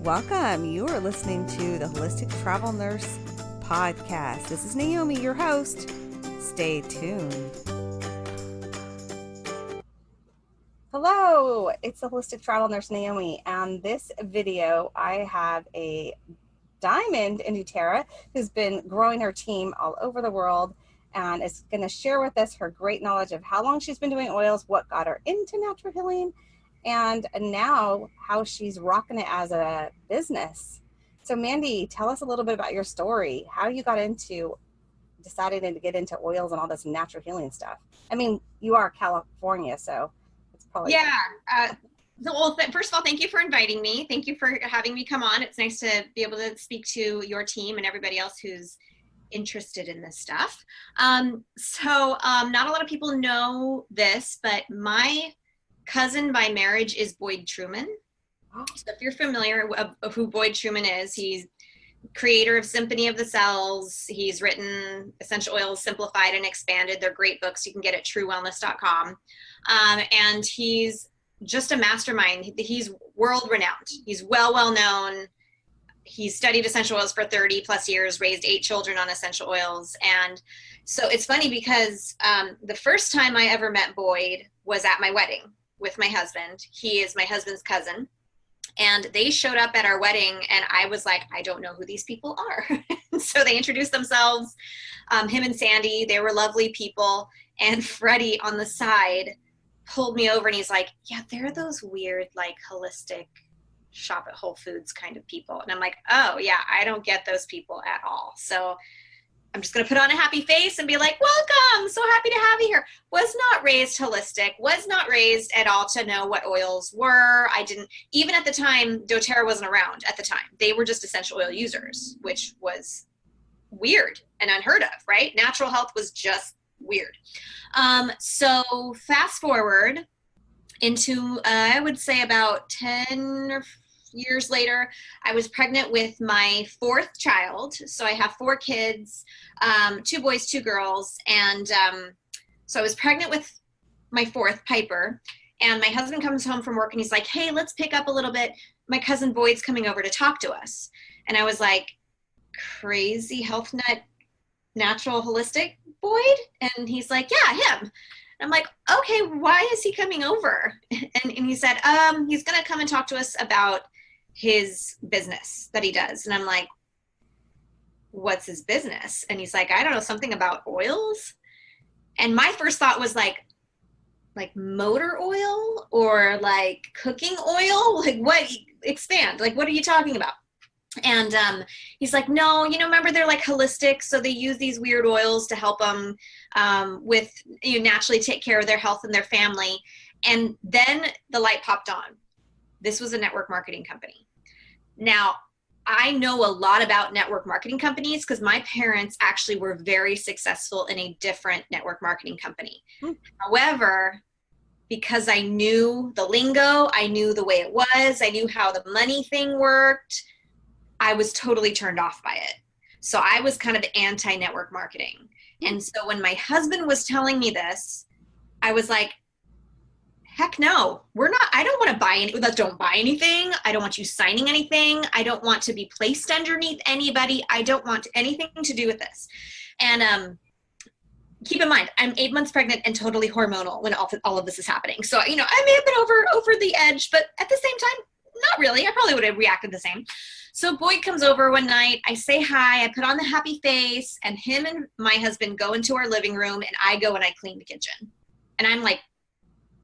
welcome. You are listening to the Holistic Travel Nurse Podcast. This is Naomi, your host. Stay tuned. Hello, it's the Holistic Travel Nurse Naomi. And this video, I have a diamond in Doterra who's been growing her team all over the world and is going to share with us her great knowledge of how long she's been doing oils, what got her into natural healing, and now how she's rocking it as a business. So Mandy, tell us a little bit about your story, how you got into deciding to get into oils and all this natural healing stuff. I mean, you are California, so it's probably... First of all, thank you for inviting me. Thank you for having me come on. It's nice to be able to speak to your team and everybody else who's interested in this stuff. Not a lot of people know this, but my cousin by marriage is Boyd Truman. So if you're familiar of who Boyd Truman is, he's creator of Symphony of the Selves. He's written Essential Oils Simplified and Expanded. They're great books. You can get at truewellness.com. And he's just a mastermind. He's world renowned. He's well known. He studied essential oils for 30 plus years, raised 8 children on essential oils. And so it's funny because the first time I ever met Boyd was at my wedding with my husband. He is my husband's cousin. And they showed up at our wedding and I was like, I don't know who these people are. So they introduced themselves, him and Sandy, they were lovely people. And Freddie on the side pulled me over and he's like, yeah, they're those weird, like holistic shop at Whole Foods kind of people. And I'm like, oh yeah, I don't get those people at all. So I'm just going to put on a happy face and be like, welcome, so happy to have you here. Was not raised holistic, was not raised at all to know what oils were. I didn't, even at the time, Doterra wasn't around at the time. They were just essential oil users, which was weird and unheard of, right? Natural health was just weird. So fast forward into, I would say about 10 or years later, I was pregnant with my 4th child. So I have 4 kids, 2 boys, 2 girls. And so I was pregnant with my 4th, Piper. And my husband comes home from work and he's like, hey, let's pick up a little bit. My cousin Boyd's coming over to talk to us. And I was like, crazy health nut, natural holistic Boyd? And he's like, yeah, him. I'm like, okay, why is he coming over? And he said, he's going to come and talk to us about his business that he does. And I'm like, what's his business? And he's like, I don't know, something about oils. And my first thought was like motor oil or like cooking oil? Like what? Expand. Like, what are you talking about? And he's like, no, remember they're like holistic. So they use these weird oils to help them with, naturally take care of their health and their family. And then the light popped on. This was a network marketing company. Now, I know a lot about network marketing companies because my parents actually were very successful in a different network marketing company. However, because I knew the lingo, I knew the way it was, I knew how the money thing worked, I was totally turned off by it. So I was kind of anti-network marketing. And so when my husband was telling me this, I was like, heck no, I don't want to don't buy anything. I don't want you signing anything. I don't want to be placed underneath anybody. I don't want anything to do with this. And keep in mind, I'm 8 months pregnant and totally hormonal when all of this is happening. So, I may have been over the edge, but at the same time, not really. I probably would have reacted the same. So Boyd comes over one night. I say hi. I put on the happy face, and him and my husband go into our living room, and I go and I clean the kitchen. And I'm like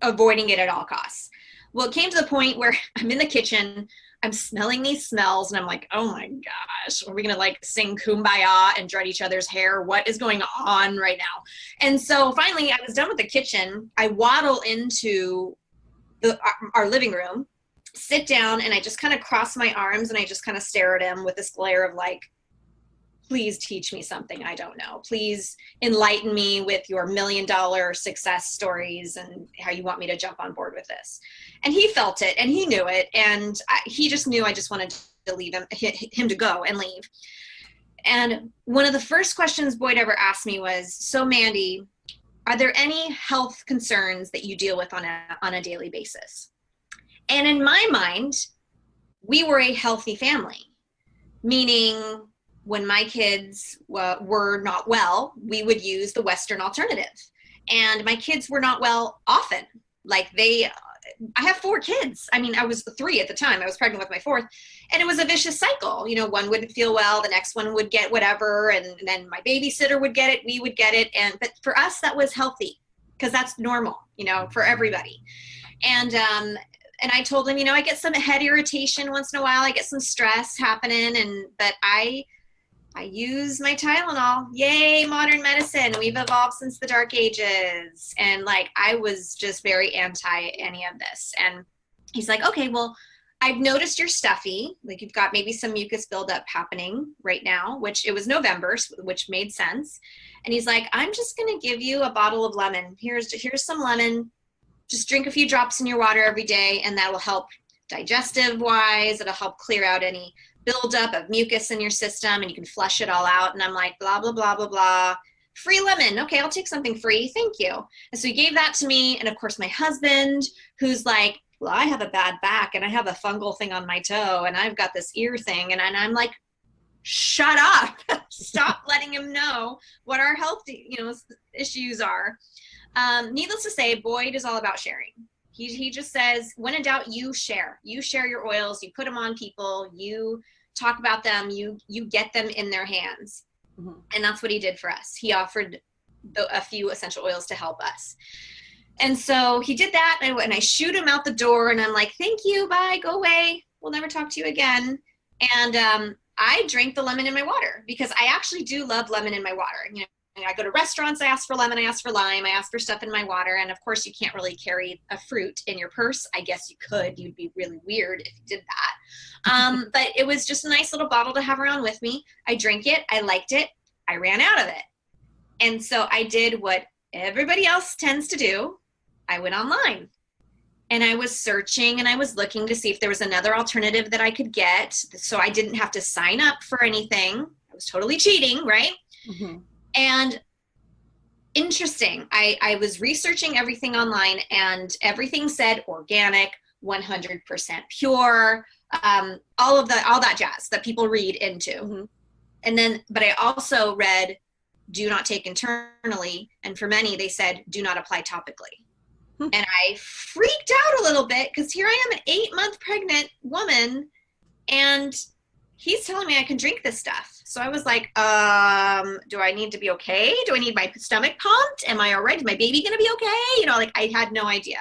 avoiding it at all costs. Well, it came to the point where I'm in the kitchen. I'm smelling these smells, and I'm like, oh my gosh, are we going to like sing Kumbaya and dread each other's hair? What is going on right now? And so finally, I was done with the kitchen. I waddle into our living room, sit down, and I just kind of cross my arms and I just kind of stare at him with this glare of like, please teach me something I don't know. Please enlighten me with your $1 million success stories and how you want me to jump on board with this. And he felt it and he knew it. And he just knew I just wanted to leave him to go and leave. And one of the first questions Boyd ever asked me was, so Mandy, are there any health concerns that you deal with on a daily basis? And in my mind, we were a healthy family, meaning when my kids were not well, we would use the Western alternative. And my kids were not well often. Like I have 4 kids. I mean, I was 3 at the time. I was pregnant with my 4th. And it was a vicious cycle. You know, one wouldn't feel well, the next one would get whatever. And then my babysitter would get it, we would get it. But for us, that was healthy because that's normal, you know, for everybody. And I told him, you know, I get some head irritation once in a while. I get some stress happening. But I use my Tylenol. Yay, modern medicine. We've evolved since the dark ages. And like, I was just very anti any of this. And he's like, okay, well, I've noticed you're stuffy. Like you've got maybe some mucus buildup happening right now, which it was November, which made sense. And he's like, I'm just going to give you a bottle of lemon. Here's some lemon. Just drink a few drops in your water every day. And that will help digestive wise. It'll help clear out any buildup of mucus in your system and you can flush it all out. And I'm like, blah, blah, blah, blah, blah. Free lemon. Okay, I'll take something free. Thank you. And so he gave that to me. And of course, my husband, who's like, well, I have a bad back and I have a fungal thing on my toe and I've got this ear thing. And I'm like, shut up. Stop letting him know what our health, issues are. Needless to say, Boyd is all about sharing. He just says, when in doubt, you share your oils, you put them on people, you talk about them, you get them in their hands. Mm-hmm. And that's what he did for us. He offered a few essential oils to help us. And so he did that and I shoot him out the door and I'm like, thank you, bye, go away. We'll never talk to you again. And I drank the lemon in my water because I actually do love lemon in my water. You know, I go to restaurants, I ask for lemon, I ask for lime, I ask for stuff in my water. And of course you can't really carry a fruit in your purse. I guess you could, you'd be really weird if you did that. But it was just a nice little bottle to have around with me. I drank it, I liked it, I ran out of it. And so I did what everybody else tends to do. I went online and I was searching and I was looking to see if there was another alternative that I could get. So I didn't have to sign up for anything. I was totally cheating, right? Mm-hmm. And interesting, I was researching everything online and everything said organic, 100% pure, all that jazz that people read into. Mm-hmm. But I also read, do not take internally. And for many, they said, do not apply topically. And I freaked out a little bit because here I am, an 8-month pregnant woman, and he's telling me I can drink this stuff. So I was like, do I need to be okay? Do I need my stomach pumped? Am I all right? Is my baby going to be okay? I had no idea.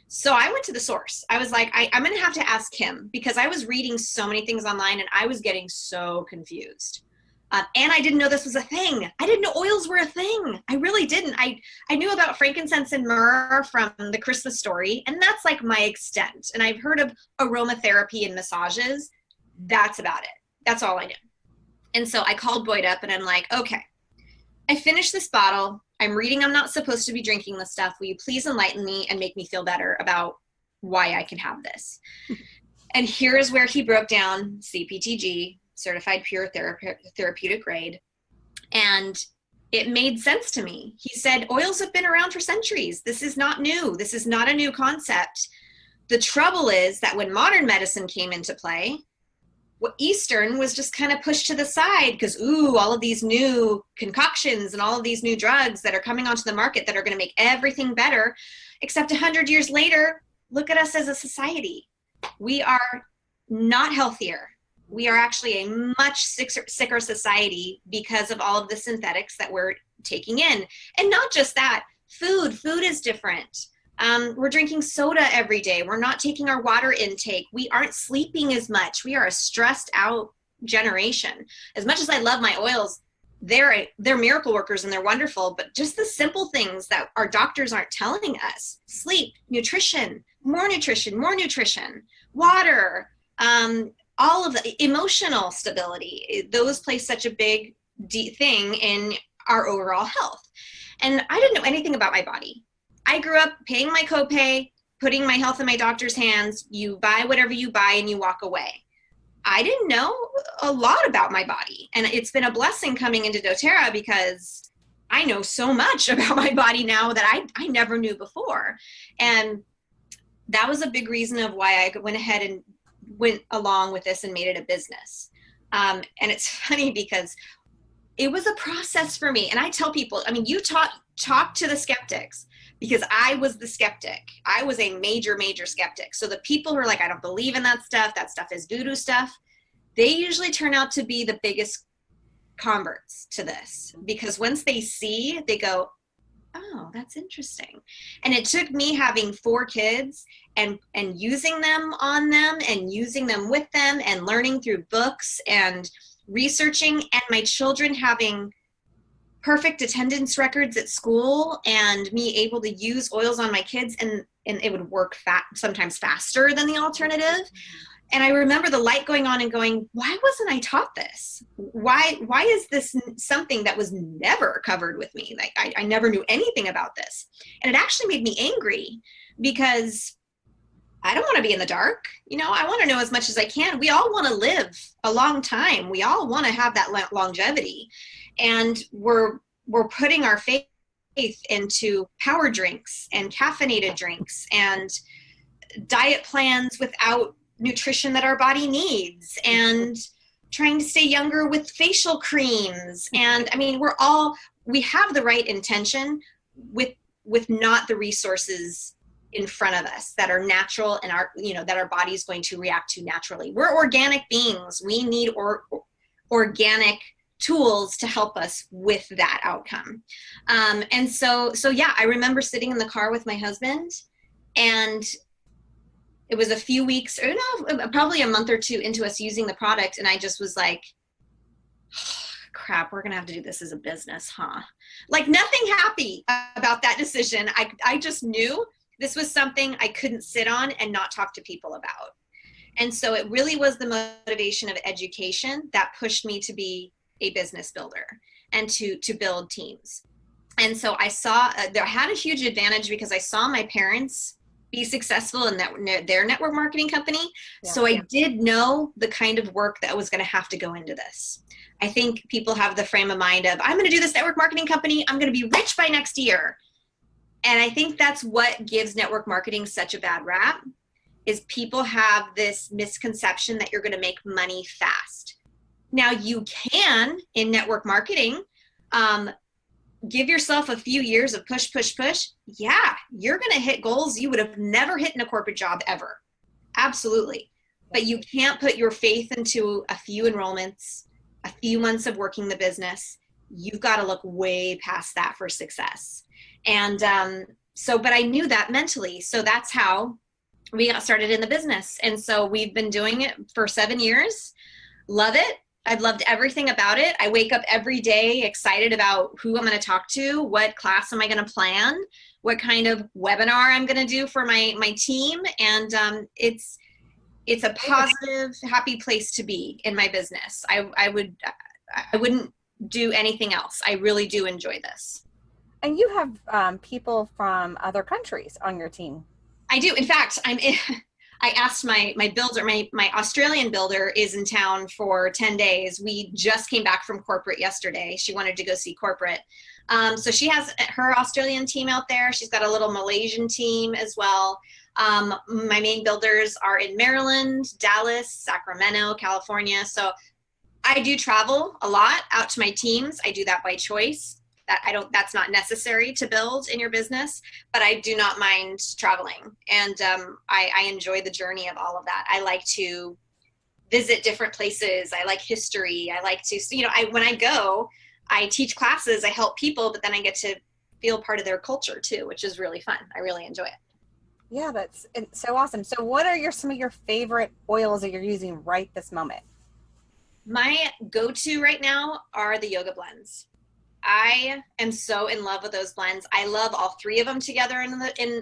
So I went to the source. I was like, I'm going to have to ask him because I was reading so many things online and I was getting so confused. And I didn't know this was a thing. I didn't know oils were a thing. I really didn't. I knew about frankincense and myrrh from the Christmas Story, and that's like my extent. And I've heard of aromatherapy and massages. That's about it. That's all I knew. And so I called Boyd up and I'm like, okay, I finished this bottle. I'm reading I'm not supposed to be drinking this stuff. Will you please enlighten me and make me feel better about why I can have this? And here is where he broke down CPTG, certified pure therapeutic grade. And it made sense to me. He said, oils have been around for centuries. This is not new. This is not a new concept. The trouble is that when modern medicine came into play, Eastern was just kind of pushed to the side because, all of these new concoctions and all of these new drugs that are coming onto the market that are going to make everything better. Except 100 years later, look at us as a society. We are not healthier. We are actually a much sicker society because of all of the synthetics that we're taking in. And not just that, food is different. We're drinking soda every day. We're not taking our water intake. We aren't sleeping as much. We are a stressed out generation. As much as I love my oils, they're miracle workers and they're wonderful, but just the simple things that our doctors aren't telling us: sleep, nutrition, more nutrition, water, all of the emotional stability, those play such a big thing in our overall health. And I didn't know anything about my body. I grew up paying my copay, putting my health in my doctor's hands. You buy whatever you buy and you walk away. I didn't know a lot about my body. And it's been a blessing coming into Doterra because I know so much about my body now that I never knew before. And that was a big reason of why I went ahead and went along with this and made it a business. And it's funny because it was a process for me. And I tell people, I mean, you talk to the skeptics, because I was the skeptic. I was a major, major skeptic. So the people who are like, I don't believe in that stuff is voodoo stuff, they usually turn out to be the biggest converts to this, because once they see, they go, oh, that's interesting. And it took me having 4 kids and using them on them and using them with them and learning through books and researching, and my children having perfect attendance records at school and me able to use oils on my kids, and it would work sometimes faster than the alternative. And I remember the light going on and going, why wasn't I taught this? Why is this something that was never covered with me? Like I never knew anything about this. And it actually made me angry, because I don't want to be in the dark. You know, I want to know as much as I can. We all want to live a long time. We all want to have that longevity. And we're putting our faith into power drinks and caffeinated drinks and diet plans without nutrition that our body needs, and trying to stay younger with facial creams. And I mean, we have the right intention with not the resources in front of us that are natural and that our body is going to react to naturally. We're organic beings. We need organic tools to help us with that outcome. And so yeah, I remember sitting in the car with my husband, and it was a few weeks, or no, probably a month or 2 into us using the product. And I just was like, oh, crap, we're going to have to do this as a business, huh? Like, nothing happy about that decision. I just knew this was something I couldn't sit on and not talk to people about. And so it really was the motivation of education that pushed me to be a business builder and to build teams. And so I saw, there had a huge advantage because I saw my parents be successful in their network marketing company. Yeah. So I did know the kind of work that was going to have to go into this. I think people have the frame of mind of, I'm going to do this network marketing company, I'm going to be rich by next year. And I think that's what gives network marketing such a bad rap, is people have this misconception that you're going to make money fast. Now, you can, in network marketing, give yourself a few years of push. Yeah, you're going to hit goals you would have never hit in a corporate job ever. Absolutely. But you can't put your faith into a few enrollments, a few months of working the business. You've got to look way past that for success. And but I knew that mentally. So that's how we got started in the business. And so we've been doing it for 7 years. Love it. I've loved everything about it. I wake up every day excited about who I'm going to talk to, what class am I going to plan, what kind of webinar I'm going to do for my team. And it's a positive, happy place to be in my business. I wouldn't do anything else. I really do enjoy this. And you have people from other countries on your team. I do. In fact, I asked my builder, my Australian builder is in town for 10 days. We just came back from corporate yesterday. She wanted to go see corporate. So she has her Australian team out there. She's got a little Malaysian team as well. My main builders are in Maryland, Dallas, Sacramento, California. So I do travel a lot out to my teams. I do that by choice. That's not necessary to build in your business, but I do not mind traveling. And I enjoy the journey of all of that. I like to visit different places. I like history. I like to, when I go, I teach classes, I help people, but then I get to feel part of their culture too, which is really fun. I really enjoy it. Yeah, it's so awesome. So what are some of your favorite oils that you're using right this moment? My go-to right now are the yoga blends. I am so in love with those blends. I love all 3 of them together in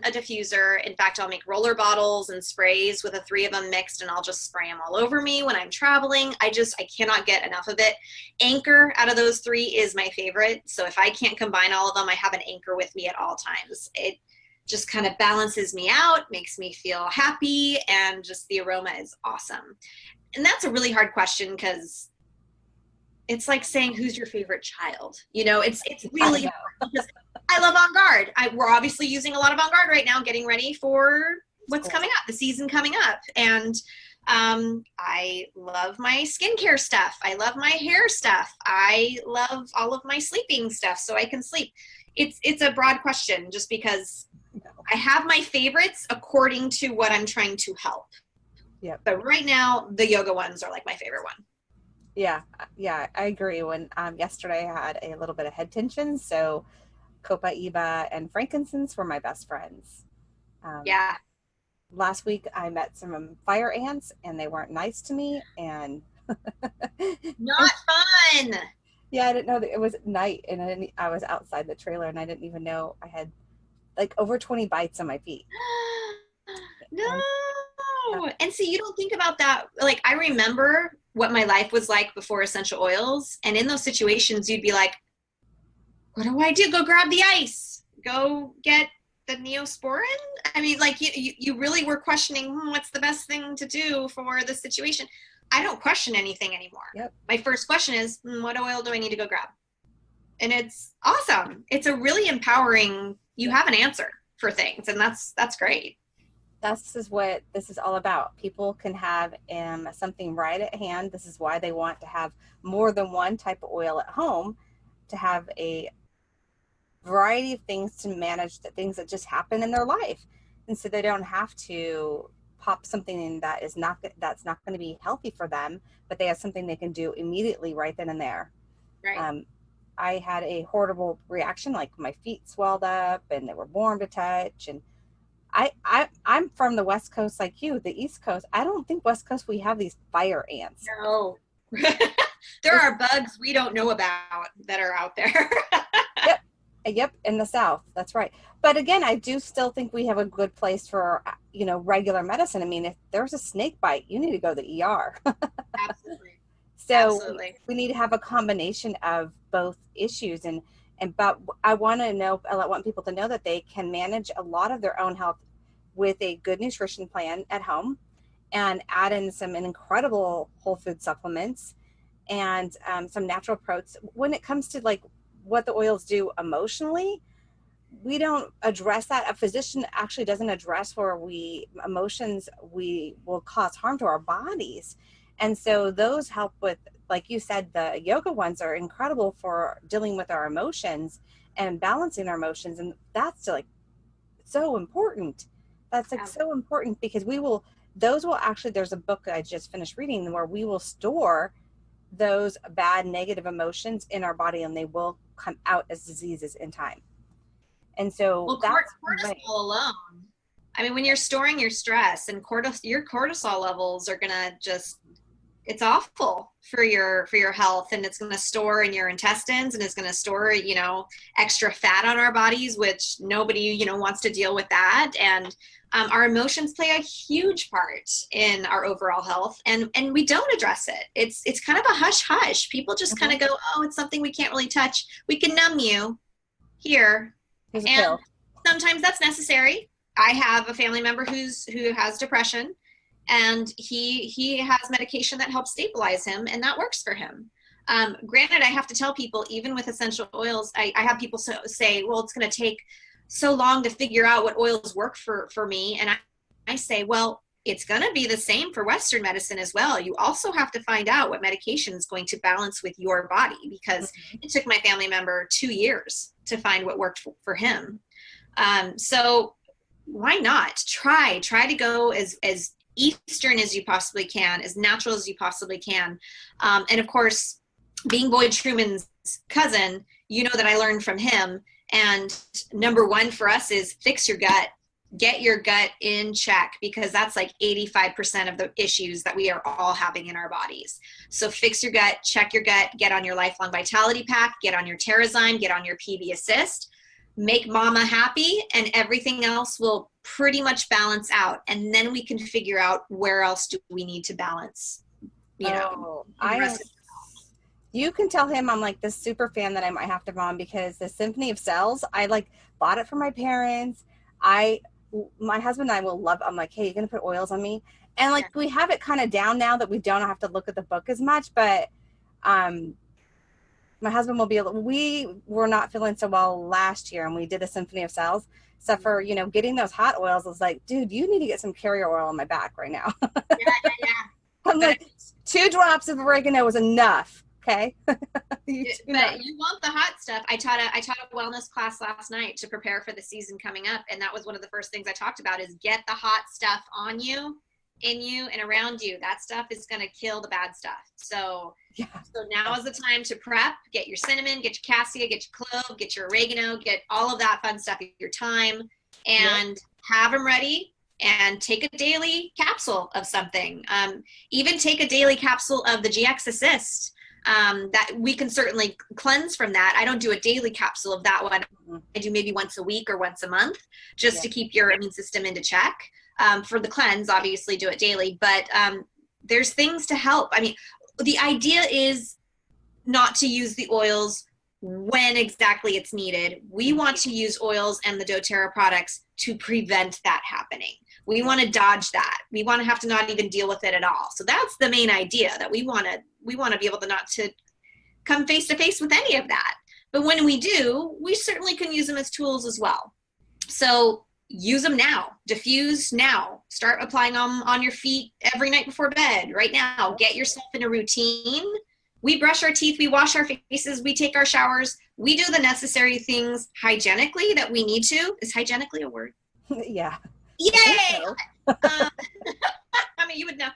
a diffuser. In fact, I'll make roller bottles and sprays with the 3 of them mixed, and I'll just spray them all over me when I'm traveling. I cannot get enough of it. Anchor out of those 3 is my favorite. So if I can't combine all of them, I have an anchor with me at all times. It just kind of balances me out, makes me feel happy, and just the aroma is awesome. And that's a really hard question because it's like saying, who's your favorite child? It's really hard because I love On Guard. We're obviously using a lot of On Guard right now, getting ready for what's coming up, the season coming up. And I love my skincare stuff. I love my hair stuff. I love all of my sleeping stuff so I can sleep. It's a broad question just because I have my favorites according to what I'm trying to help. Yep. But right now, the yoga ones are like my favorite one. Yeah, yeah, I agree. When yesterday I had a little bit of head tension, so Copaiba and frankincense were my best friends. Um, Yeah. Last week I met some fire ants and they weren't nice to me, and Not fun. yeah, I didn't know that it was night, and I was outside the trailer and I didn't even know I had like over 20 bites on my feet. And No. And see, you don't think about that. Like, I remember what my life was like before essential oils. And in those situations, you'd be like, what do I do? Go grab the ice. Go get the Neosporin. I mean, like, you really were questioning, what's the best thing to do for the situation? I don't question anything anymore. yep. My first question is, what oil do I need to go grab? And it's awesome. It's a really empowering, you have an answer for things. And that's great. This is what this is all about. People can have something right at hand. This is why they want to have more than one type of oil at home, to have a variety of things to manage the things that just happen in their life, and so they don't have to pop something in that's not going to be healthy for them, but they have something they can do immediately right then and there. Right. I had a horrible reaction, like my feet swelled up and they were warm to touch, and I'm from the West Coast like you, the East Coast. I don't think West Coast we have these fire ants. No. There are bugs we don't know about that are out there. Yep. Yep, in the South. That's right. But again, I do still think we have a good place for, regular medicine. I mean, if there's a snake bite, you need to go to the ER. Absolutely. So Absolutely. we need to have a combination of both issues, but I want people to know that they can manage a lot of their own health with a good nutrition plan at home, and add in some incredible whole food supplements and some natural approach. When it comes to like what the oils do emotionally, we don't address that. A physician actually doesn't address where emotions we will cause harm to our bodies. And so those help with, like you said, the yoga ones are incredible for dealing with our emotions and balancing our emotions. And that's like so important. That's like so important, because there's a book I just finished reading where we will store those bad negative emotions in our body and they will come out as diseases in time. And so that's cortisol alone. I mean, when you're storing your stress and your cortisol levels are gonna it's awful for your health, and it's gonna store in your intestines, and it's gonna store, extra fat on our bodies, which nobody, wants to deal with that. And our emotions play a huge part in our overall health, and we don't address it. It's kind of a hush hush. People just kind of go, oh, it's something we can't really touch. We can numb you here. And sometimes that's necessary. I have a family member who has depression, and he has medication that helps stabilize him, and that works for him. Granted, I have to tell people, even with essential oils, I have people say, well, it's going to take so long to figure out what oils work for me. And I say, well, it's going to be the same for Western medicine as well. You also have to find out what medication is going to balance with your body, because it took my family member 2 years to find what worked for him. So why not try to go as Eastern as you possibly can, as natural as you possibly can. And of course, being Boyd Truman's cousin, that I learned from him. And number one for us is fix your gut. Get your gut in check, because that's like 85% of the issues that we are all having in our bodies. So fix your gut, check your gut, get on your Lifelong Vitality Pack, get on your Terrazyme, get on your PB Assist, make mama happy, and everything else will pretty much balance out. And then we can figure out where else do we need to balance, you can tell him I'm like this super fan that I might have to mom, because the Symphony of Cells, I like bought it for my parents. My husband and I will love, I'm like, hey, you're going to put oils on me? And like, we have it kind of down now that we don't have to look at the book as much, but, my husband will we were not feeling so well last year, and we did a Symphony of Cells. So for, getting those hot oils, I was like, dude, you need to get some carrier oil on my back right now. Yeah. I'm but like, 2 drops of oregano was enough. Okay. You do not. but you want the hot stuff. I taught a wellness class last night to prepare for the season coming up, and that was one of the first things I talked about is get the hot stuff on you, in you, and around you. That stuff is going to kill the bad stuff. Yeah. So now is the time to prep. Get your cinnamon, get your cassia, get your clove, get your oregano, get all of that fun stuff, your thyme, Yep. and have them ready. And take a daily capsule of something. Even take a daily capsule of the GX Assist. That we can certainly cleanse from that. I don't do a daily capsule of that one. Mm-hmm. I do maybe once a week or once a month, just Yeah. to keep your immune system into check. For the cleanse, obviously do it daily, but there's things to help. I mean, the idea is not to use the oils when exactly it's needed. We want to use oils and the doTERRA products to prevent that happening. We want to dodge that. We want to have to not even deal with it at all. So that's the main idea, that we want to be able to not to come face to face with any of that. But when we do, we certainly can use them as tools as well. So use them now, diffuse now, start applying them on your feet every night before bed right now. Get yourself in a routine. We brush our teeth, we wash our faces, we take our showers, we do the necessary things hygienically that we need to. Is hygienically a word? Yeah. Yay! So, I mean, you would know.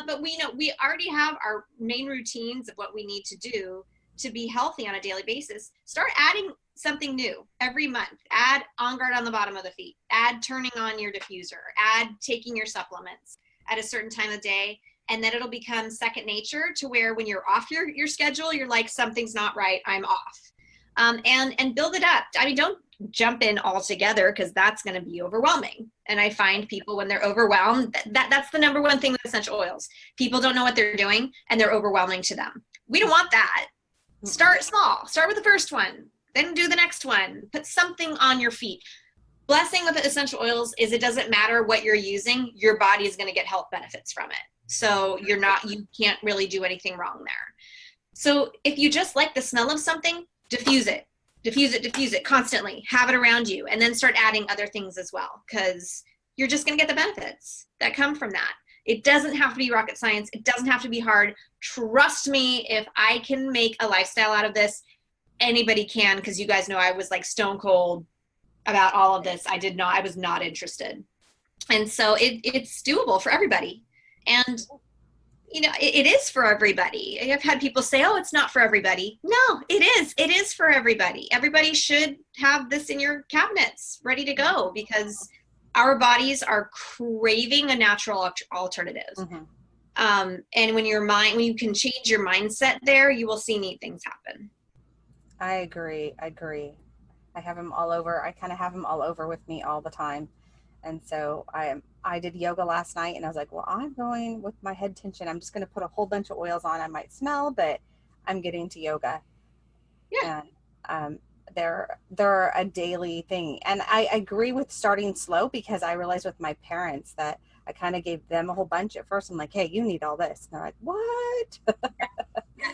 But we know we already have our main routines of what we need to do to be healthy on a daily basis. Start adding something new every month. Add On Guard on the bottom of the feet. Add turning on your diffuser. Add taking your supplements at a certain time of day. And then it'll become second nature to where when you're off your schedule, you're like, something's not right, I'm off. And build it up. I mean, don't jump in all together because that's going to be overwhelming. And I find people when they're overwhelmed, that's the number one thing with essential oils. People don't know what they're doing and they're overwhelming to them. We don't want that. Start small. Start with the first one, then do the next one. Put something on your feet. Blessing with essential oils is it doesn't matter what you're using, your body is going to get health benefits from it. So you can't really do anything wrong there. So if you just like the smell of something, diffuse it constantly. Have it around you, and then start adding other things as well, because you're just going to get the benefits that come from that. It doesn't have to be rocket science. It doesn't have to be hard. Trust me, if I can make a lifestyle out of this, anybody can, because you guys know I was like stone cold about all of this. I was not interested. And so it's doable for everybody. And you know, it is for everybody. I've had people say, oh, it's not for everybody. No, it is. It is for everybody. Everybody should have this in your cabinets ready to go, because our bodies are craving a natural alternative. mm-hmm. And when you can change your mindset there, you will see neat things happen. I agree. I have them all over. I kind of have them all over with me all the time. And so I did yoga last night, and I was like, well, I'm going with my head tension. I'm just going to put a whole bunch of oils on. I might smell, but I'm getting to yoga. Yeah. And they're a daily thing. And I agree with starting slow, because I realized with my parents that I kind of gave them a whole bunch at first. I'm like, hey, you need all this. And they're like, what?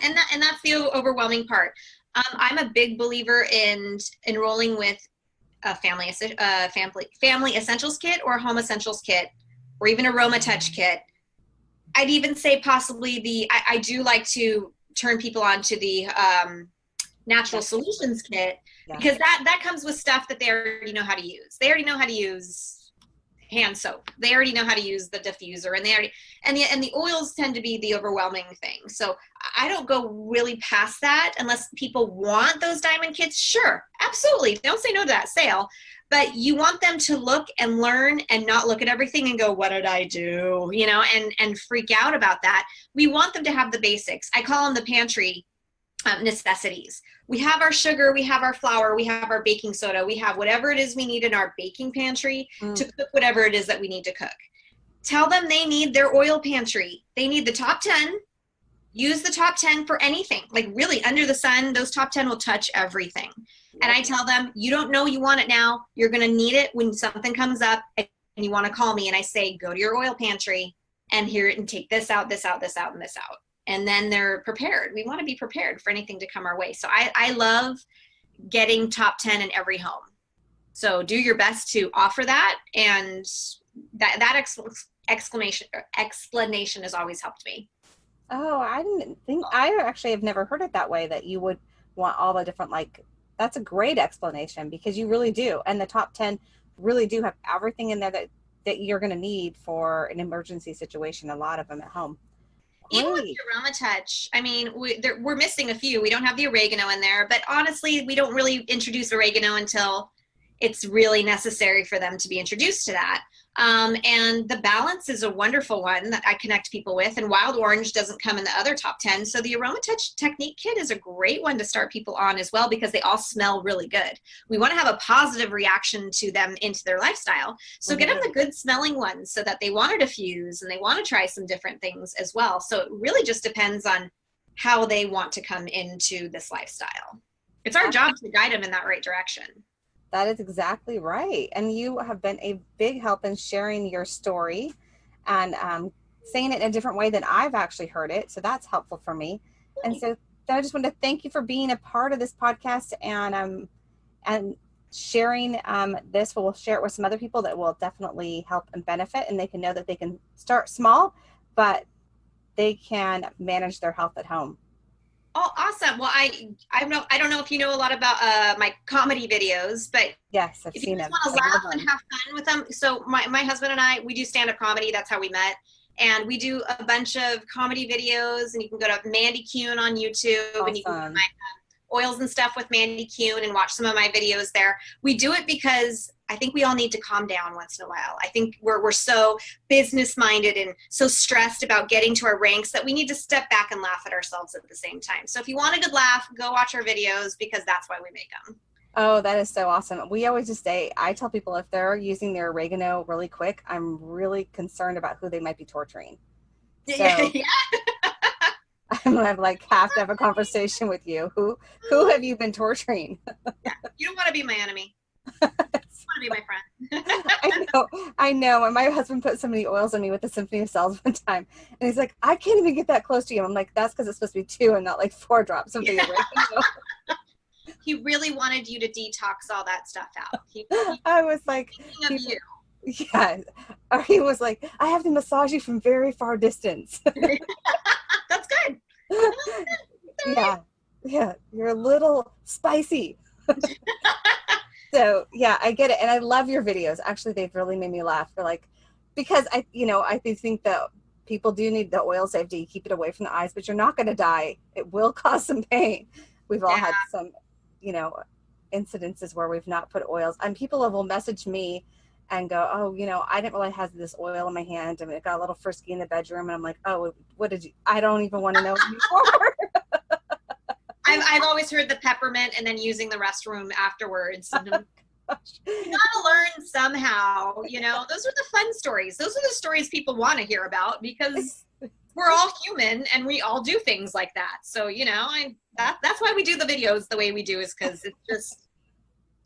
And that's the overwhelming part. I'm a big believer in enrolling with a family essentials kit or a home essentials kit, or even aroma touch kit. I'd even say possibly I do like to turn people on to the natural solutions kit, because that comes with stuff that they already know how to use. They already know how to use hand soap. They already know how to use the diffuser, and the oils tend to be the overwhelming thing. So I don't go really past that unless people want those diamond kits. Sure, absolutely. Don't say no to that sale. But you want them to look and learn and not look at everything and go, what did I do? You know, and freak out about that. We want them to have the basics. I call them the pantry necessities. We have our sugar, we have our flour, we have our baking soda, we have whatever it is we need in our baking pantry to cook whatever it is that we need to cook. Tell them they need their oil pantry. They need the top 10. Use the top 10 for anything. Like really, under the sun, those top 10 will touch everything. And I tell them, you don't know you want it now. You're going to need it when something comes up and you want to call me. And I say, go to your oil pantry and hear it and take this out, this out, this out, and this out. And then they're prepared. We want to be prepared for anything to come our way. So I love getting top 10 in every home. So do your best to offer that. And that explanation has always helped me. Oh, I didn't think, I actually have never heard it that way, that you would want all the different, like, that's a great explanation because you really do. And the top 10 really do have everything in there that you're going to need for an emergency situation, a lot of them at home. Even with Great. the aroma touch, I mean, we're missing a few. We don't have the oregano in there, but honestly, we don't really introduce oregano until it's really necessary for them to be introduced to that. And the balance is a wonderful one that I connect people with. And wild orange doesn't come in the other top 10. So the aroma touch technique kit is a great one to start people on as well, because they all smell really good. We want to have a positive reaction to them into their lifestyle. So get them the good smelling ones so that they want to diffuse and they want to try some different things as well. So it really just depends on how they want to come into this lifestyle. It's our job to guide them in that right direction. That is exactly right. And you have been a big help in sharing your story and saying it in a different way than I've actually heard it. So that's helpful for me. And so I just want to thank you for being a part of this podcast and sharing this. We'll share it with some other people that will definitely help and benefit, and they can know that they can start small, but they can manage their health at home. Oh, awesome. Well, I don't know if you know a lot about my comedy videos, but Yes, I've if you seen just them. want to laugh and have fun with them. So my husband and I, we do stand-up comedy. That's how we met. And we do a bunch of comedy videos, and you can go to Mandy Kuhn on YouTube, and you can go to Awesome. my oils and stuff with Mandy Kuhn and watch some of my videos there. We do it because I think we all need to calm down once in a while. I think we're so business minded and so stressed about getting to our ranks that we need to step back and laugh at ourselves at the same time. So if you want a good laugh, go watch our videos, because that's why we make them. Oh, that is so awesome. We always just say, I tell people if they're using their oregano really quick, I'm really concerned about who they might be torturing. So Yeah. I'm gonna have to have a conversation with you. Who have you been torturing? You don't want to be my enemy. You want to be my friend. I know. And my husband put so many oils on me with the Symphony of Selves one time, and he's like, I can't even get that close to you. I'm like, that's because it's supposed to be 2 and not like 4 drops of the oregano. He really wanted you to detox all that stuff out. I was like, Thinking of you. yeah. Or he was like, I have to massage you from very far distance. That's good. Yeah. Yeah. You're a little spicy. So yeah, I get it. And I love your videos. Actually, they've really made me laugh. They're like, because I think that people do need the oil safety, keep it away from the eyes, but you're not going to die. It will cause some pain. We've all had some, incidences where we've not put oils, and people will message me and go, oh, I didn't realize I had this oil in my hand, and it got a little frisky in the bedroom. And I'm like, oh, what did you, I don't even want to know anymore. I've always heard the peppermint and then using the restroom afterwards. You gotta learn somehow, those are the fun stories. Those are the stories people want to hear about, because we're all human and we all do things like that. So, that's why we do the videos the way we do, is because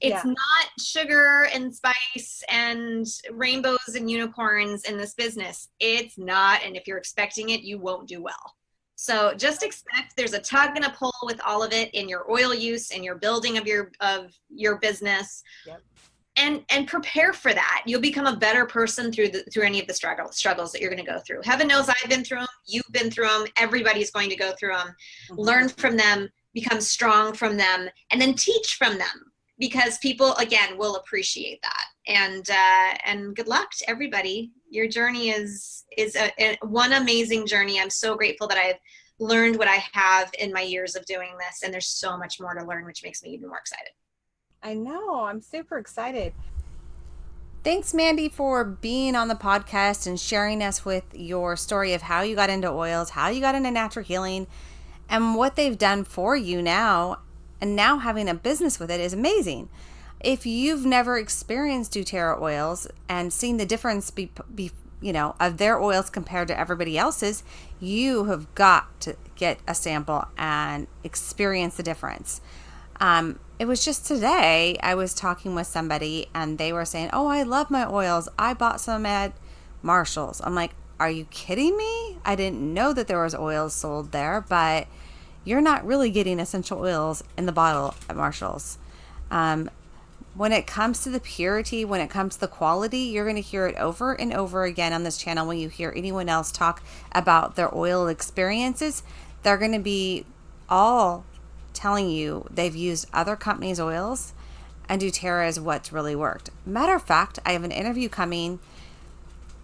it's not sugar and spice and rainbows and unicorns in this business. It's not. And if you're expecting it, you won't do well. So just expect there's a tug and a pull with all of it in your oil use and your building of your business. Yep. And prepare for that. You'll become a better person through any of the struggles that you're going to go through. Heaven knows I've been through them. You've been through them. Everybody's going to go through them. Mm-hmm. Learn from them, become strong from them, and then teach from them, because people, again, will appreciate that. And good luck to everybody. Your journey is one amazing journey. I'm so grateful that I've learned what I have in my years of doing this, and there's so much more to learn, which makes me even more excited. I know. I'm super excited. Thanks, Mandy, for being on the podcast and sharing us with your story of how you got into oils, how you got into natural healing, and what they've done for you now. And now having a business with it is amazing. If you've never experienced Doterra oils and seen the difference of their oils compared to everybody else's, you have got to get a sample and experience the difference. It was just today I was talking with somebody and they were saying, oh, I love my oils. I bought some at Marshall's. I'm like, are you kidding me? I didn't know that there was oils sold there, but you're not really getting essential oils in the bottle at Marshall's. when it comes to the purity, when it comes to the quality, you're going to hear it over and over again on this channel. When you hear anyone else talk about their oil experiences, they're going to be all telling you they've used other companies' oils, and Doterra is what's really worked. Matter of fact, I have an interview coming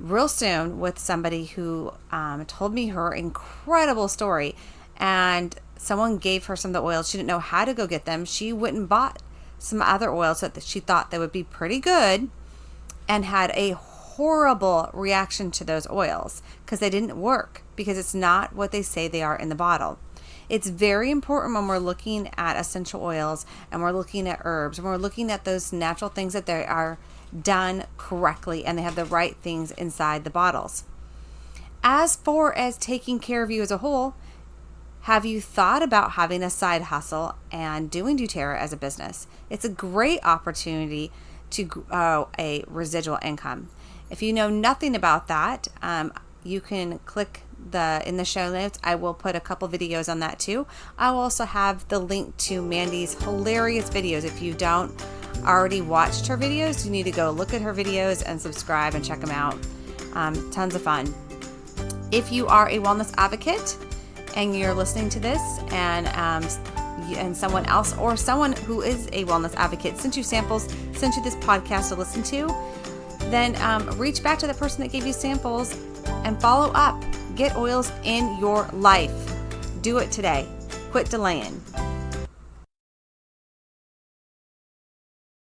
real soon with somebody who told me her incredible story, and someone gave her some of the oils. She didn't know how to go get them. She went and bought some other oils that she thought they would be pretty good, and had a horrible reaction to those oils because they didn't work, because it's not what they say they are in the bottle. It's very important when we're looking at essential oils and we're looking at herbs and we're looking at those natural things that they are done correctly and they have the right things inside the bottles. As far as taking care of you as a whole, have you thought about having a side hustle and doing Doterra as a business? It's a great opportunity to grow a residual income. If you know nothing about that, you can click in the show notes. I will put a couple videos on that too. I will also have the link to Mandy's hilarious videos. If you don't already watched her videos, you need to go look at her videos and subscribe and check them out. Tons of fun. If you are a wellness advocate and you're listening to this, and someone else or someone who is a wellness advocate sent you samples, sent you this podcast to listen to, then reach back to the person that gave you samples and follow up. Get oils in your life. Do it today. Quit delaying.